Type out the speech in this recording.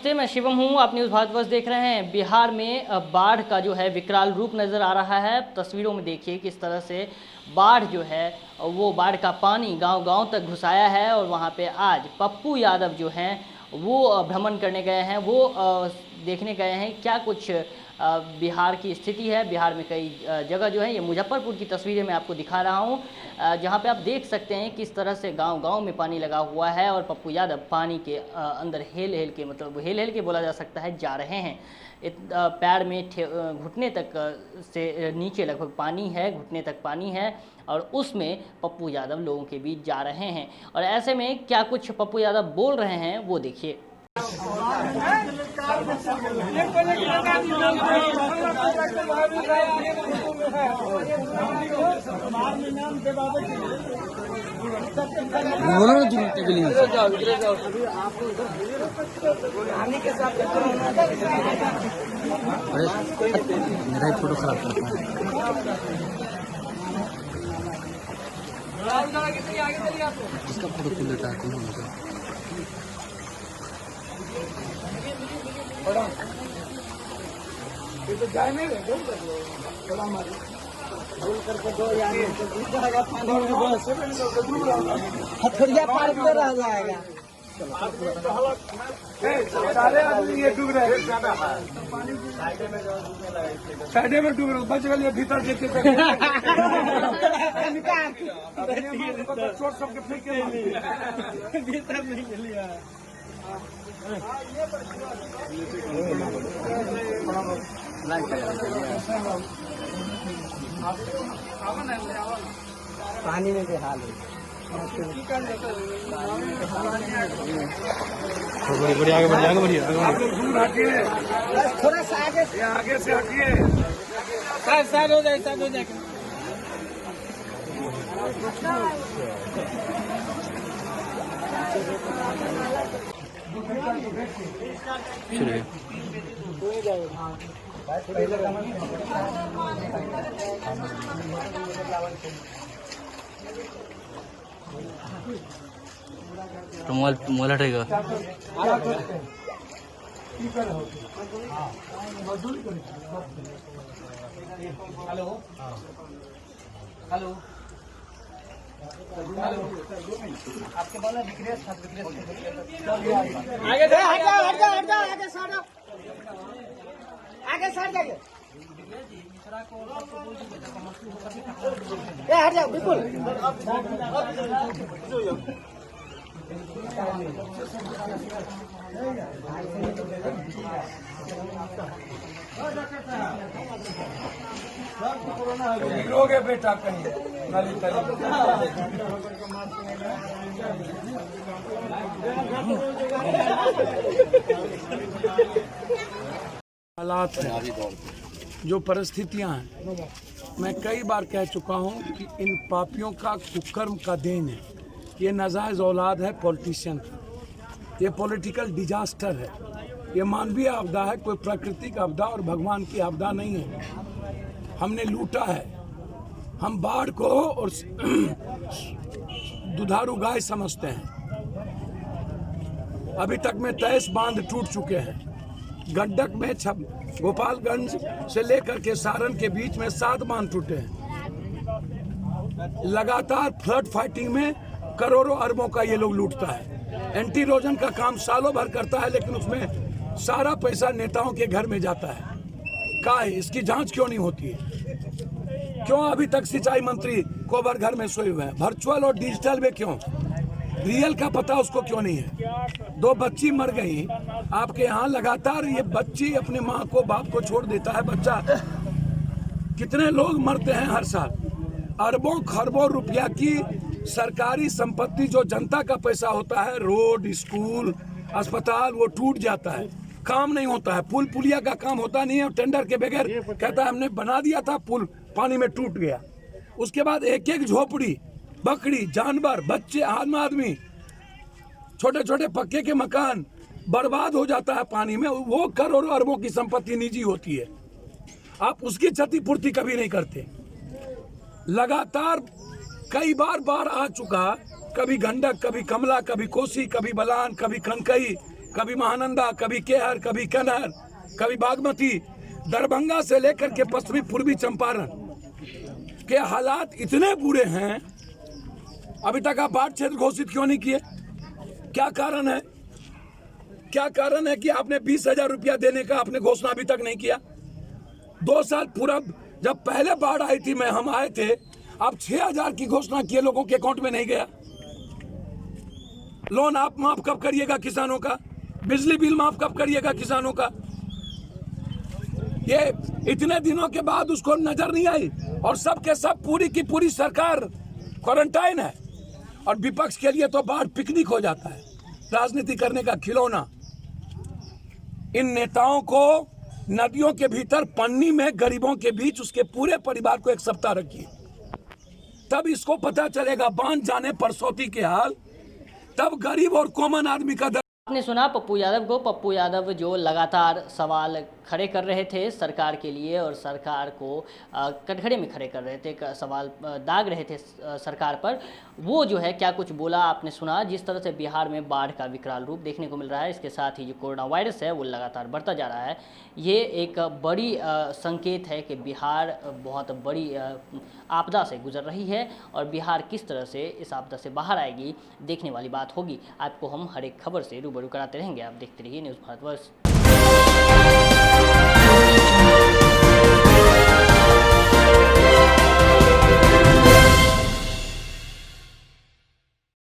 नमस्ते, मैं शिवम हूँ। आप न्यूज़ भारतवर्ष देख रहे हैं। बिहार में बाढ़ का जो है विकराल रूप नज़र आ रहा है। तस्वीरों में देखिए किस तरह से बाढ़ जो है वो बाढ़ का पानी गांव-गांव तक घुसाया है। और वहाँ पे आज पप्पू यादव जो हैं वो भ्रमण करने गए हैं। वो देखने गए हैं क्या कुछ बिहार की स्थिति है। बिहार में कई जगह जो है, ये मुजफ्फरपुर की तस्वीरें मैं आपको दिखा रहा हूँ, जहाँ पे आप देख सकते हैं किस तरह से गांव-गांव में पानी लगा हुआ है। और पप्पू यादव पानी के अंदर हेल-हेल के, मतलब हेल-हेल के बोला जा सकता है, जा रहे हैं। पैर में घुटने तक से नीचे लगभग पानी है, घुटने तक पानी है। और उसमें पप्पू यादव लोगों के बीच जा रहे हैं। और ऐसे में क्या कुछ पप्पू यादव बोल रहे हैं वो देखिए। मेरा फोटो खराब करता है। इसका फोटो खुल लेता है कौन होगा। तो जाए नहीं थोड़ा हमारी भूल करके दो यार हथौड़िया पार पे रह जाएगा। सारे आदमी ये डूब रहे हैं, साइडे में डूब रहे, बच गए भीतर देखे चोट सबके फेंक के भीतर नहीं चलिए। पानी में हाल है। बढ़िया आगे बढ़िया आगे बढ़िया थोड़ा सा आगे से हटिए। साइड हो जाए, साइड हो जाए। तो मोल हटेगा। हेलो हेलो आपके बोला विक्रेश आगे सर जाइए। हट जाओ बिल्कुल। गिरोगे बेटा कहीं नाली हालात है, जो परिस्थितियां हैं, मैं कई बार कह चुका हूं कि इन पापियों का कुकर्म का देन है। ये नाजायज औलाद है पॉलिटिशियन की। ये पॉलिटिकल डिजास्टर है, ये मानवीय आपदा है, कोई प्राकृतिक आपदा और भगवान की आपदा नहीं है। हमने लूटा है। हम बाढ़ को और दुधारू गाय समझते हैं। अभी तक में 23 बांध टूट चुके हैं। गंडक में गोपालगंज से लेकर के सारण के बीच में 7 बांध टूटे हैं। लगातार फ्लड फाइटिंग में करोड़ों अरबों का ये लोग लूटता है। एंटी इरोजन का काम सालों भर करता है, लेकिन उसमें सारा पैसा नेताओं के घर में जाता है। इसकी जांच क्यों नहीं होती है? क्यों अभी तक सिंचाई मंत्री कोबर घर में सोए हुए हैं? वर्चुअल और डिजिटल में क्यों? रियल का पता उसको क्यों नहीं है? 2 बच्ची मर गई आपके यहाँ। लगातार ये बच्ची अपने माँ को बाप को छोड़ देता है बच्चा। कितने लोग मरते हैं हर साल? अरबों खरबों रुपया की सरकारी संपत्ति, जो जनता का पैसा होता है, रोड, स्कूल, अस्पताल, वो टूट जाता है। काम नहीं होता है, पुल पुलिया का काम होता नहीं है। टेंडर के बगैर कहता है हमने बना दिया था, पुल पानी में टूट गया। उसके बाद एक एक झोपड़ी, बकरी, जानवर, बच्चे, आम आदमी, छोटे छोटे पक्के के मकान बर्बाद हो जाता है पानी में। वो करोड़ों अरबों की संपत्ति निजी होती है, आप उसकी क्षतिपूर्ति कभी नहीं करते। लगातार कई बार बाढ़ आ चुका, कभी गंडक, कभी कमला, कभी कोसी, कभी बलान, कभी कनकई, कभी महानंदा, कभी केहर, कभी कनहर, कभी बागमती, दरभंगा से लेकर के पश्चिमी पूर्वी चंपारण के हालात इतने बुरे हैं। अभी तक आप बाढ़ क्षेत्र घोषित क्यों नहीं किए? क्या कारण है? क्या कारण है कि आपने 20,000 रुपया देने का आपने घोषणा अभी तक नहीं किया? 2 साल पूरा, जब पहले बाढ़ आई थी, हम आए थे, आप 6,000 की घोषणा किए, लोगों के अकाउंट में नहीं गया। लोन आप माफ कब करिएगा किसानों का? बिजली बिल माफ कब करिएगा किसानों का? ये इतने दिनों के बाद उसको नजर नहीं आई, और सब के सब पूरी की पूरी सरकार क्वारंटाइन है, और विपक्ष के लिए तो बाढ़ पिकनिक हो जाता है, राजनीति करने का खिलौना। इन नेताओं को नदियों के भीतर पन्नी में गरीबों के बीच उसके पूरे परिवार को 1 सप्ताह रखिए, तब इसको पता चलेगा बांध जाने परसौती के हाल, तब गरीब और कॉमन आदमी का आपने सुना पप्पू यादव को। पप्पू यादव जो लगातार सवाल खड़े कर रहे थे सरकार के लिए, और सरकार को कटघरे में खड़े कर रहे थे, सवाल दाग रहे थे सरकार पर। वो जो है क्या कुछ बोला आपने सुना। जिस तरह से बिहार में बाढ़ का विकराल रूप देखने को मिल रहा है, इसके साथ ही जो कोरोना वायरस है वो लगातार बढ़ता जा रहा है। ये एक बड़ी संकेत है कि बिहार बहुत बड़ी आपदा से गुजर रही है, और बिहार किस तरह से इस आपदा से बाहर आएगी देखने वाली बात होगी। आपको हम हर एक खबर से रूबरू कराते रहेंगे। आप देखते रहिए न्यूज़ भारतवर्ष।